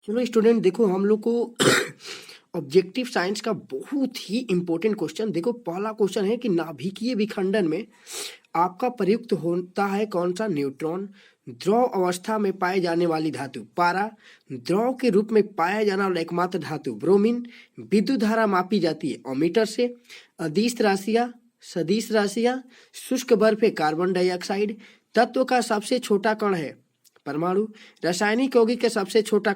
चलो स्टूडेंट, देखो हम लोग को ऑब्जेक्टिव साइंस का बहुत ही इंपॉर्टेंट क्वेश्चन। देखो पहला क्वेश्चन है कि नाभिकीय विखंडन में आपका प्रयुक्त होता है कौन सा? न्यूट्रॉन। द्रव अवस्था में पाए जाने वाली धातु पारा। द्रव के रूप में पाया जाने वाला एकमात्र धातु ब्रोमीन। विद्युत धारा मापी जाती है ओमीटर से। अदिश राशियां, सदिश राशियां, शुष्क बर्फ है कार्बन डाइऑक्साइड। तत्व का सबसे छोटा कण है परमाणु। रासायनिक यौगिक का सबसे छोटा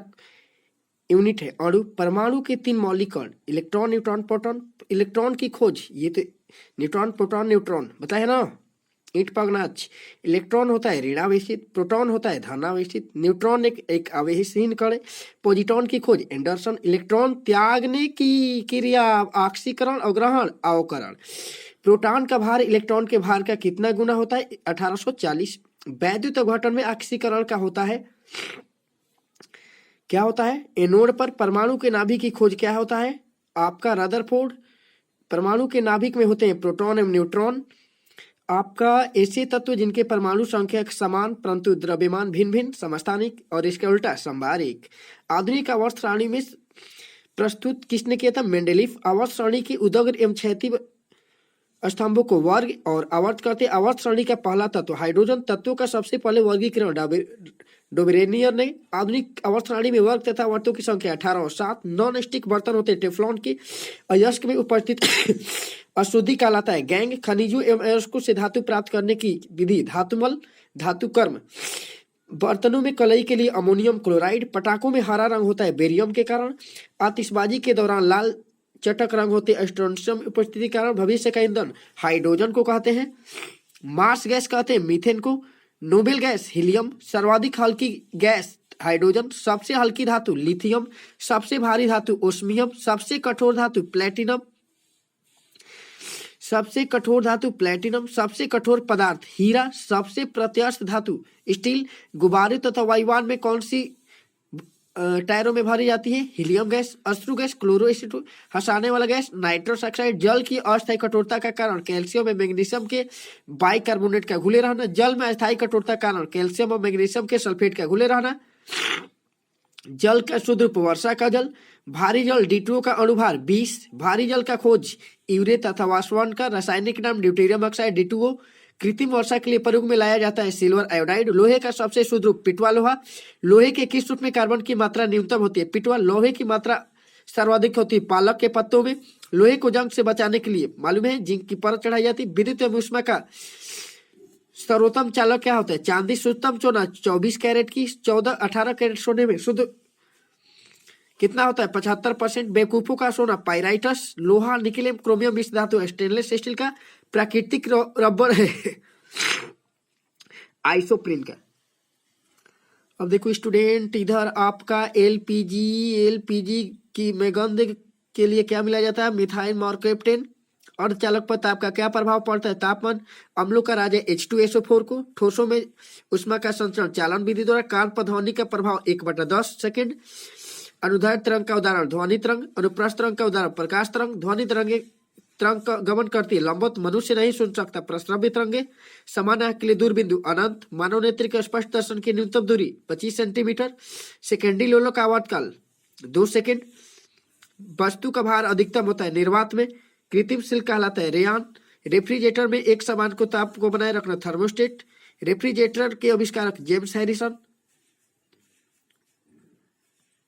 यूनिट है अणु। परमाणु के 3 मौलिक कण इलेक्ट्रॉन, न्यूट्रॉन, प्रोटॉन। इलेक्ट्रॉन की खोज ये तो न्यूट्रॉन, प्रोटॉन, न्यूट्रॉन बताया ना, ईंट पगनाच। इलेक्ट्रॉन होता है ऋणावेशित, प्रोटॉन होता है धनावेशित, न्यूट्रॉन एक आवेशहीन कण है। पोजिट्रॉन की खोज एंडरसन। इलेक्ट्रॉन त्यागने की क्रिया ऑक्सीकरण, अवग्रहण, अवकरण। प्रोटॉन का भार इलेक्ट्रॉन के भार का कितना गुना होता है? 1840। वैद्युत अपघटन में ऑक्सीकरण का होता है क्या होता है? एनोड पर परमाणु के नाभिक की खोज क्या होता है? आपका रदरफोर्ड। परमाणु के नाभिक में होते हैं प्रोटॉन एवं न्यूट्रॉन। आपका ऐसे तत्व जिनके परमाणु संख्या समान परंतु द्रव्यमान भिन्न भिन्न, समस्थानिक। और इसका उल्टा संभारिक। आधुनिक आवर्त सारणी में प्रस्तुत किसने किया था? मेंडेलीफ। आवर्त सारणी की उदग्र एवं क्षैतिज स्तंभों को वर्ग और आवर्त करते। आवर्त सारणी का पहला तत्व हाइड्रोजन। तत्वों का सबसे पहले वर्गीकरण डोबरेनियर ने। आधुनिक आवर्त सारणी में वर्ग तथा आवर्तों की संख्या 18 और 7। नॉन स्टिक बर्तन होते हैं टेफ्लॉन के। अयस्क में उपस्थित अशुद्धि कहलाता है गैंग। खनिजों एवं अयस्कों से धातु प्राप्त करने की विधि धातुमल, धातुकर्म। बर्तनों में कलई के लिए अमोनियम क्लोराइड। पटाखों में हरा रंग होता है बेरियम के कारण। आतिशबाजी के दौरान लाल चटक रंग होते स्ट्रोंशियम उपस्थिति के कारण। भविष्य का ईंधन हाइड्रोजन को कहते हैं। मार्स गैस कहते हैं मीथेन को। Noble gas helium. सर्वाधिक हल्की गैस हाइड्रोजन। सबसे हल्की धातु लिथियम। सबसे भारी धातु ओस्मियम। सबसे कठोर धातु प्लेटिनम। सबसे कठोर धातु प्लेटिनम। सबसे कठोर पदार्थ हीरा। सबसे प्रत्यस्थ धातु स्टील। गुब्बारे तथा वायुयान में कौन सी टायरों में भरी जाती है? Helium gas. अश्रु गैस, क्लोरो एसिड, हंसाने वाला गैस नाइट्रस ऑक्साइड। जल की अस्थायी कठोरता का कारण कैल्शियम और मैग्नीशियम के बाइकार्बोनेट का घुले रहना। जल में अस्थायी कठोरता का कारण कैल्शियम और मैग्नीशियम के सल्फेट का घुले रहना। जल का शुद्ध रूप वर्षा का जल। भारी जल D2O का अणुभार 20। भारी जल का खोज यूरे तथा वाष्पन का। रासायनिक नाम ड्यूटेरियम ऑक्साइड D2O। कृत्रिम वर्षा के लिए प्रयोग में लाया जाता है सिल्वर आयोडाइड। लोहे का सबसे शुद्ध रूप पिटवा लोहा। लोहे के किस रूप में कार्बन की मात्रा न्यूनतम होती है? पिटवा। लोहे की मात्रा सर्वाधिक होती है पालक के पत्तों में। लोहे को जंग से बचाने के लिए मालूम है जिंक की परत चढ़ाई जाती है। विद्युत एवं ऊष्मा का सर्वोत्तम चालक क्या होता है? चांदी। शुद्धतम सोना 24 कैरेट की। 18 कैरेट सोने में शुद्ध कितना होता है? 75%। बेवकूफों का सोना पाइराइटस। लोहा, निकेलियम, क्रोमियम मिश्र धातु स्टेनलेस स्टील का। प्राकृतिक रबर है आइसोप्रीन का। अब देखो स्टूडेंट, इधर आपका एलपीजी की में गंध के लिए क्या मिलाया जाता है? मिथाइल मॉर्केप्टेन। अर्धचालक पर ताप का क्या प्रभाव पड़ता है? तापमान। अम्लों का राजा H2SO4 को। ठोसों में ऊष्मा का संचरण चालन विधि द्वारा। कान पर ध्वनि का प्रभाव 1/10 सेकेंड। अनुदैर्घ्य तरंग का उदाहरण ध्वनि तरंग। अनुप्रस्थ तरंग का उदाहरण प्रकाश तरंग। ध्वनि तरंगे तरंग का गमन करती है लंबवत, मनुष्य नहीं सुन सकता। प्रस्रव्य तरंगे। समान आंख के लिए दूर बिंदु अनंत। मानव नेत्र के स्पष्ट दर्शन की न्यूनतम दूरी 25 सेंटीमीटर। सेकेंडी लोलक का आवर्तकाल 2 सेकेंड। वस्तु का भार अधिकतम होता है निर्वात में। कृत्रिम शिल्प कहलाता है रेयान। रेफ्रिजरेटर में एक समान को ताप को बनाए रखना थर्मोस्टेट। रेफ्रिजरेटर के आविष्कारक जेम्स हैरिसन।